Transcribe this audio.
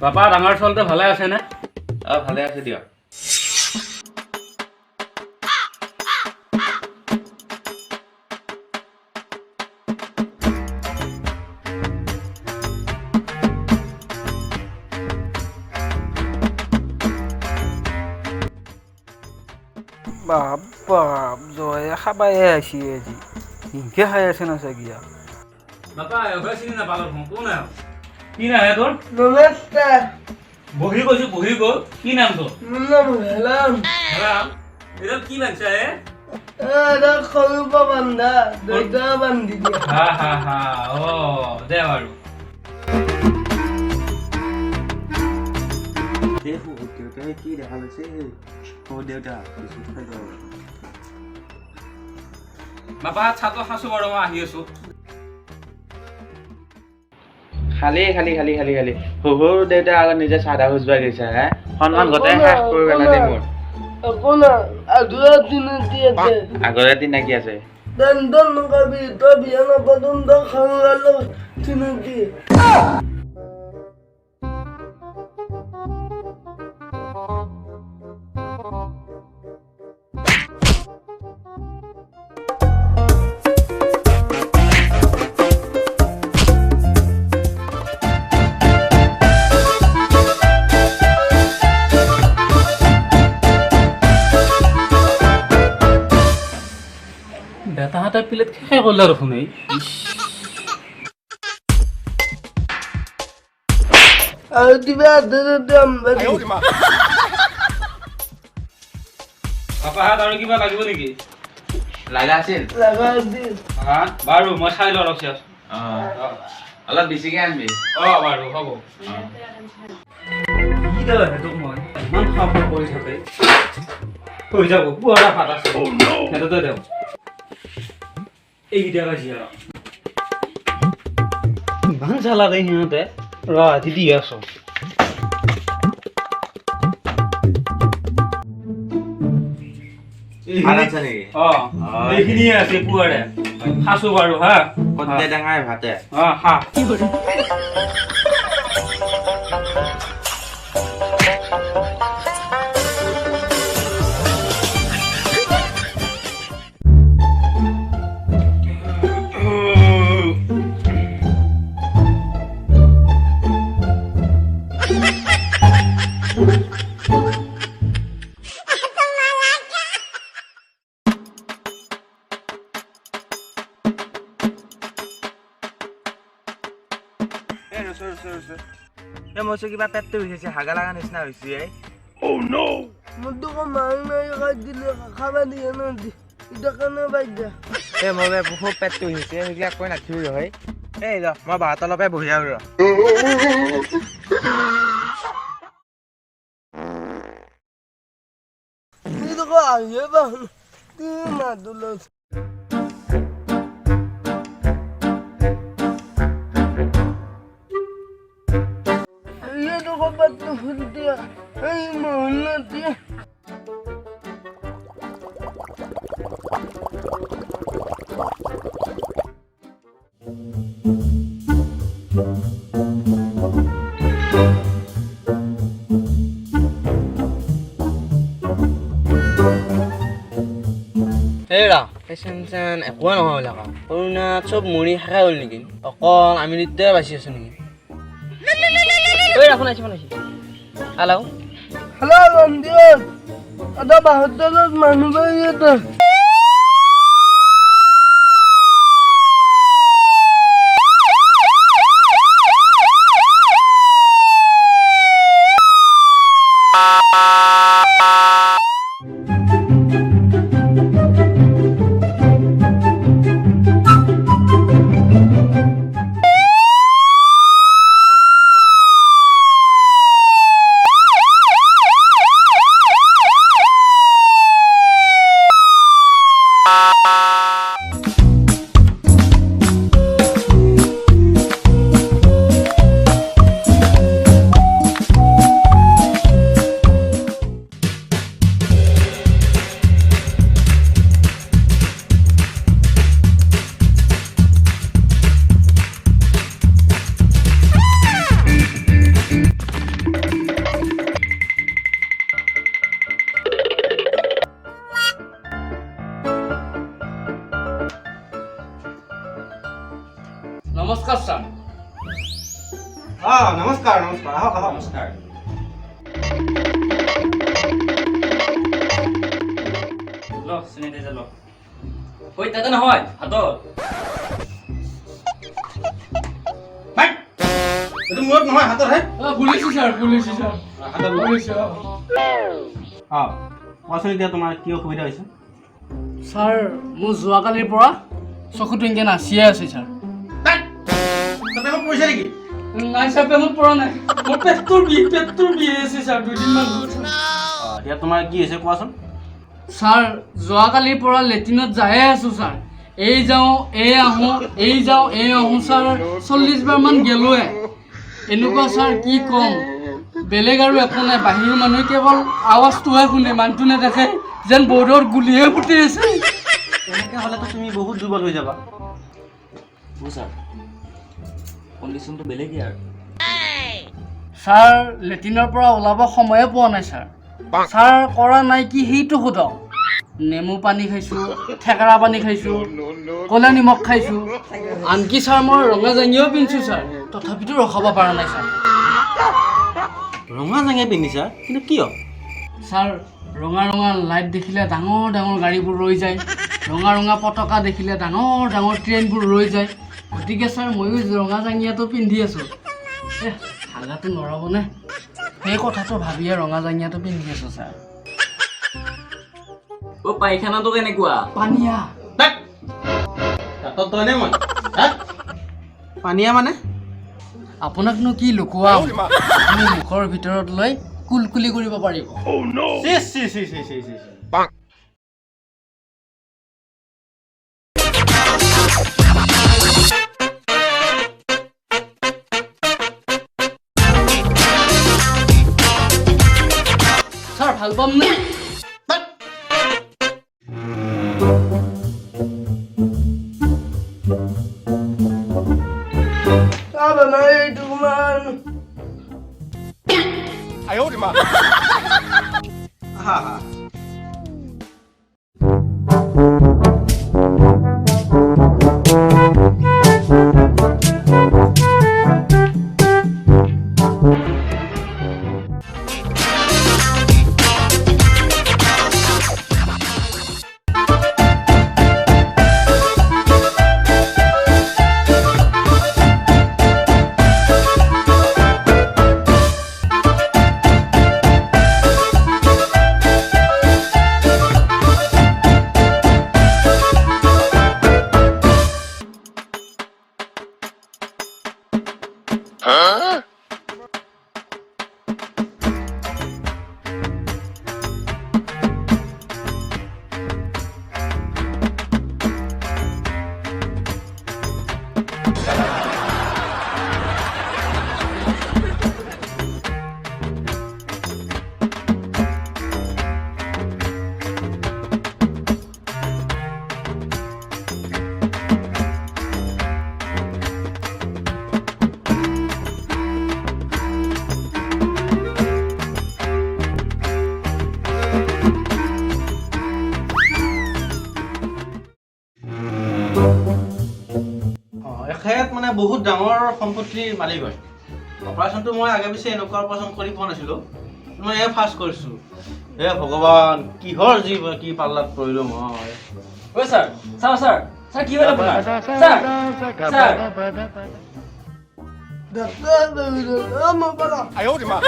বাপা ডাঙৰ চলতে ভালে আছে নে? ভালে আছে দিয়ক। বাপ বাপ জয়ে খাবাই আছি আজি ইনকে খাই আছে না চাগিয়া বাপা এবাৰ চিনি নাপালো কোন আহ কি নাম তোৰ নমস্কাৰ বহি গৈছো বহি গ'ল কি নাম তোৰ মোৰ নাম হেলাম ৰাম এডাল কি বাঞ্চা এটা সৰু পৰা বান্ধা দেউতা বান্ধি দিয়ে হা হা হা অ দে বাৰু কি দেখা লৈছে দেউতা বাপা ছাত্ৰ খাইছো বাৰু মই আহি আছো খালি খালি খালি খালি খালি শহুৰ দেউতা আগত নিজে চাধা খুজবা গৈছে হে সন্মান গোটেই শেষ কৰি পেলালে মোৰ একো নাই আধুৰা চিনাকি আছে আগৰে দিন কি আছে টেনচন নকৰিবি তই বিয়া নাপাতোন তই খাৰু চিনাকি বেটাহঁতে প্লেট শেষে কৰিলে আৰু শুনেই আৰু কিবা দাম বাপা হাত আৰু কিবা লাগিব নেকি লাগা আছিল লাগা দিম বাৰু মই চাই লওঁ অলপ চিয়াছ অলপ বেছিকে আনবি বাৰু হ'ব কি দাল সেইটো মই ইমান খাবৰ কৰি থাকে হৈ যাব পুৰা ভাত আছে সেইটোতে দেওঁ এইকেইটা কাজি আৰু ইমান চালাকে সিহঁতে ৰাতি দি আছো এইখিনিয়ে আছে পুৱাৰে খাছো বাৰু হা কতে ডাঙাই ভাতে হা মোৰ কিবা পেটটো হৈছে হাগা লগা নিচিনা হৈছে মোৰতো মাৰি মাৰি খাই দিলে খাবা দিয়ে ন এতিয়া কাৰণে বাই দিয়া মোৰ বহুত পেটটো হৈছে সেইবিলাক কৈ নাথিবি হয় এই ৰ মই বাহঁত অলপে বহি আৰু আহিয়ে বা কি মাদুলত বাটটো ফুল দিয়া এই মহল্লা দিয়া হেৰা পেচেণ্ট একোৱে নহয় ওলাকা কৰোণাত চব মৰি খাই হ'ল নেকি অকল আমি নিত্যাই বাচি আছো নেকি শুনাইছি হেল্ল' হেল্ল' ৰঞ্জিত এটা বাহঁতৰত মানুহ বাৰী এটা নমস্কাৰ ছাৰ। নমস্কাৰ নমস্কাৰ আহক আহক নমস্কাৰ ল চেনিটাইজাৰ ল কৈ তাতে নহয় হাতত এইটো মূৰত নহয় হাতত হে বুলিছোঁ ছাৰ বুলিছোঁ ছাৰ হাতত বুলিছোঁ। কোৱাচোন এতিয়া তোমাৰ কি অসুবিধা হৈছে ছাৰ মোৰ যোৱাকালিৰ পৰা চকুটো এনেকৈ নাচিয়ে আছে ছাৰ। তাতে মোক পৰিছে নেকি নাই ছাৰ পেটত পৰা নাই মোৰ পেটটোৰ বিষ আছে ছাৰ 2 দিনমান হ'ল ছাৰ। এতিয়া তোমাৰ কি হৈছে কোৱাচোন ছাৰ যোৱাকালিৰ পৰা লেট্ৰিনত যায়ে আছোঁ ছাৰ। এই যাওঁ এই আহোঁ এই যাওঁ এই আহোঁ ছাৰ 40 বাৰমান গেলোৱে। এনেকুৱা ছাৰ কি ক'ম বেলেগ আৰু একো নাই বাহিৰৰ মানুহে কেৱল আৱাজটোহে শুনে মানুহটো নেদেখে যেন বৰ্ডৰ গুলিহে ফুটি আছে। এনেকৈ হ'লেতো তুমি বহুত দুৰ্বল হৈ যাবা ছাৰ কণ্ডিশ্যনটো বেলেগেই আৰু ছাৰ লেট্ৰিনৰ পৰা ওলাব সময়ে পোৱা নাই ছাৰ। ছাৰ কৰা নাই কি সেইটো সোধক। নেমু পানী খাইছোঁ থেকেৰা পানী খাইছোঁ ক'লা নিমখ খাইছোঁ আনকি ছাৰ মই ৰঙা জাঙিও পিন্ধিছোঁ ছাৰ তথাপিতো ৰখাব পৰা নাই ছাৰ। ৰঙা জাঙে পিন্ধিছা কিন্তু কিয় ছাৰ ৰঙা ৰঙা লাইট দেখিলে ডাঙৰ ডাঙৰ গাড়ীবোৰ ৰৈ যায় ৰঙা ৰঙা পতাকা দেখিলে ডাঙৰ ডাঙৰ ট্ৰেইনবোৰ ৰৈ যায় গতিকে ছাৰ ময়ো ৰঙা জাঙিয়াটো পিন্ধি আছোঁ। হাগাটো নৰবনে সেই কথাটো ভাবিয়ে ৰঙা জাঙিয়াটো পিন্ধি আছোঁ ছাৰ। পায়খানাটো কেনেকুৱা পানীয়া তাতত তইনে মই পানীয়া মানে আপোনাকনো কি লুকুৱাম আপুনি মুখৰ ভিতৰত লৈ কুলকুলি কৰিব পাৰিব। ছাৰ ভাল পাম নে বেমাৰী এইটো অকমান এখেত মানে বহুত ডাঙৰ সম্পত্তিৰ মালিক হয় অপাৰেশ্যনটো মই আগে পিছে এনেকুৱা অপাৰেশ্যন কৰি পোৱা নাছিলোঁ মই এয়া ফাৰ্ষ্ট কৰিছোঁ হে ভগৱান কিহৰ যি কি পাল্লাত পৰিলোঁ মই ঐ ছাৰ ছাৰ ছাৰ ছাৰ কি হ'ল আপোনাৰ ছাৰ ছাৰ ডাক্তৰ মই